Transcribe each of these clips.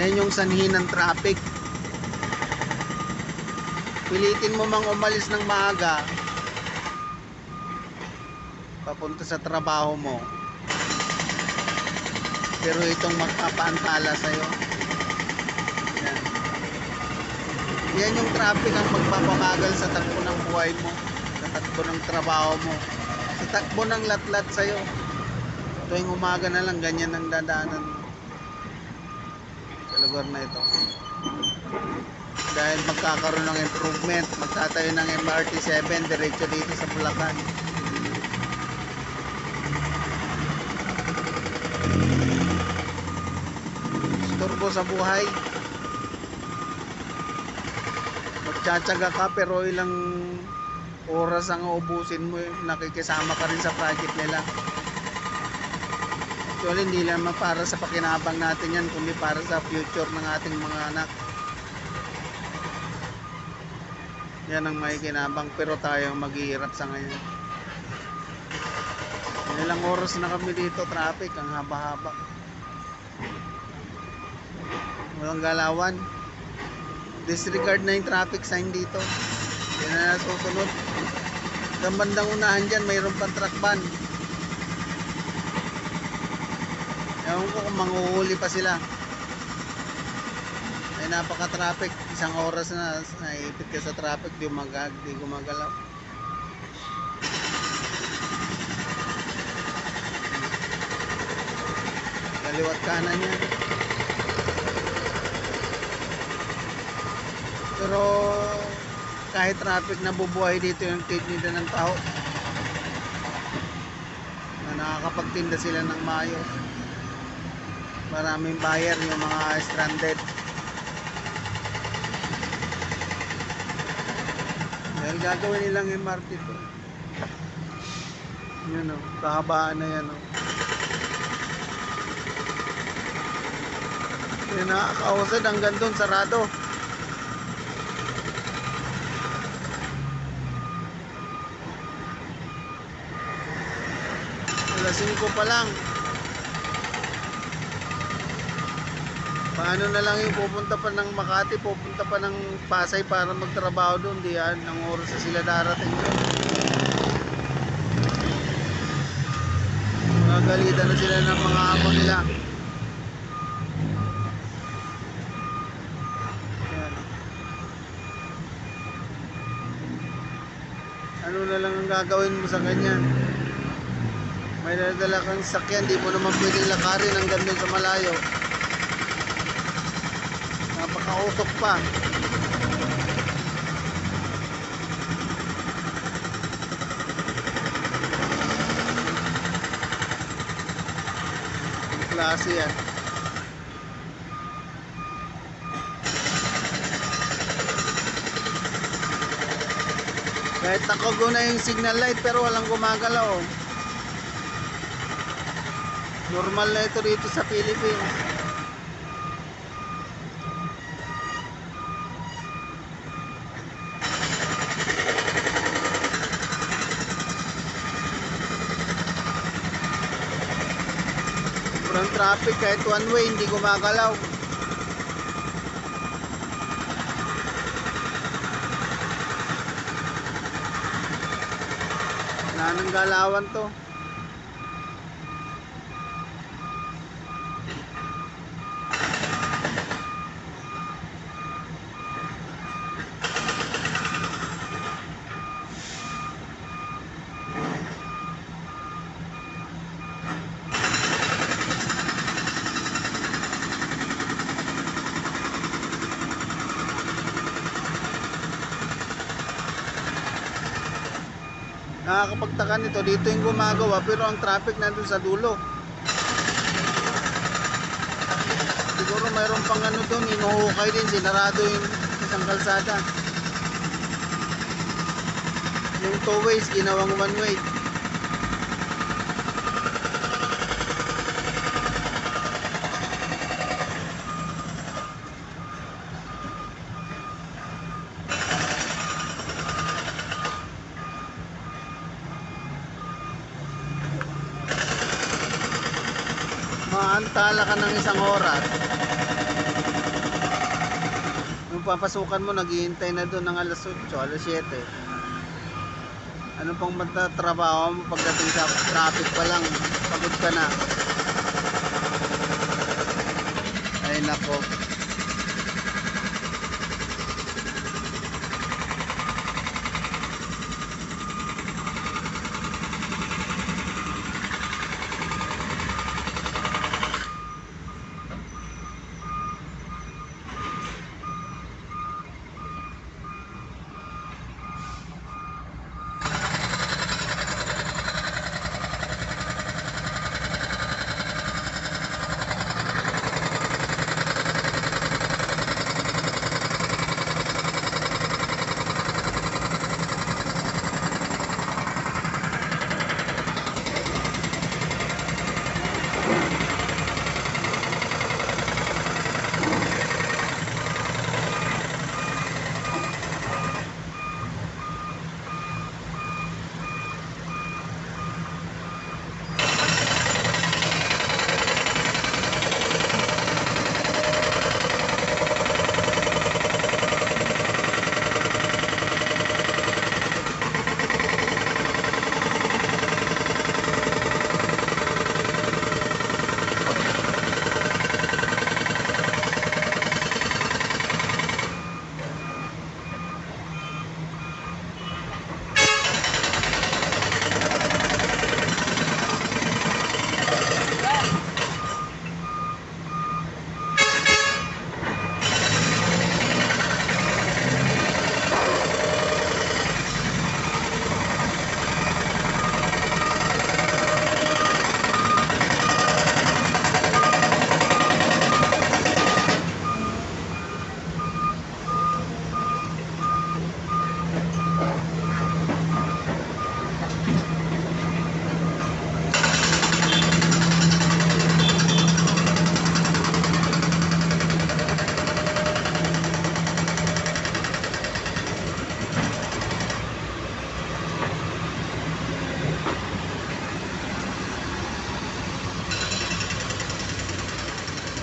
Yan yung sanhi ng traffic. Pilitin mo mang umalis ng maaga papunta sa trabaho mo, pero itong magpapaantala sa'yo. Yan. Yan yung traffic ang magpapabagal sa takbo ng buhay mo, sa takbo ng trabaho mo, sa takbo ng latlat sa'yo. Tuwing umaga na lang, ganyan ang dadaanan mo sa lugar na ito. Dahil magkakaroon ng improvement, magtatayo ng MRT 7 diretso dito sa Bulacan. Istorbo sa buhay. Magtsatsaga ka pero ilang oras ang uubusin mo, nakikisama ka rin sa project nila. Actually, hindi naman para sa pakinabang natin yan, kundi para sa future ng ating mga anak. Yan ang may kinabang, pero tayo maghihirap sa ngayon. Ilang oras na kami dito, traffic, ang haba-haba. Walang galawan. Disregard na yung traffic sign dito. Hindi na nasusunod. Sa bandang unahan dyan, mayroon pang truck ban. Ewan ko kung manghuhuli pa sila. Ay napaka-traffic, isang oras na naipit ka sa traffic, di gumagalaw. Kaliwat kanan yan. Pero kahit traffic, nabubuhay dito yung tinda ng tao, na nakakapagtinda sila ng maayos. Maraming buyer, yung mga stranded. Dahil gagawin nilang MRT to. Yan o, kahabaan na yan o. Yan, nakakausad hanggang doon, sarado. Alas 5 pa lang. Paano na lang yung pupunta pa ng Makati, pupunta pa ng Pasay para magtrabaho doon, di yan, ng oras na sila darating doon. Magagalitan na sila ng mga amo nila. Yan. Ano na lang ang gagawin mo sa ganyan? May nadala kang sakyan, di mo naman pwedeng lakarin hanggang doon sa malayo. Napakausok pa. Ang klase yan. Kahit nakago na yung signal light pero walang gumagalaw. Normal na ito dito sa Philippines. Sobrang traffic, kahit one way hindi gumagalaw. Wala nang galawan to. Nakakapagtaka nito, dito yung gumagawa pero ang traffic nandun sa dulo. Siguro mayroon pang ano doon, inuhukay din, sinarado yung isang kalsada. Yung two ways, ginawang one way. Maantala ka ng isang oras, Yung papasukan mo, naghihintay na doon ng alas 8, alas 7. Ano pang matatrabaho mo pagdating sa traffic pa lang, pagod ka na. Ay nako.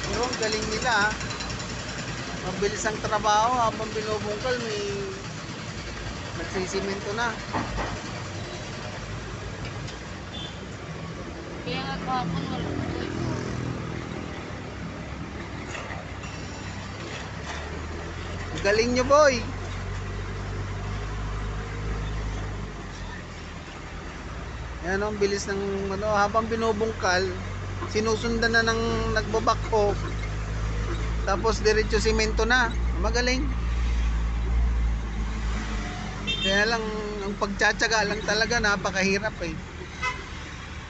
Pero ang galing nila, ha. Mabilis ang trabaho habang binubungkal, may nagsisimento na. Kaya nga kahapon wala po eh. Ang galing nyo, boy. Yan ang bilis ng ano, habang binubungkal, sinusundan na ng nagbaback off. Tapos diretso simento na. Magaling. Kaya lang ang pagtsatsaga lang talaga, napakahirap eh.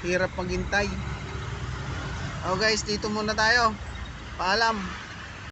Hirap maghintay. Oh guys, dito muna tayo. Paalam.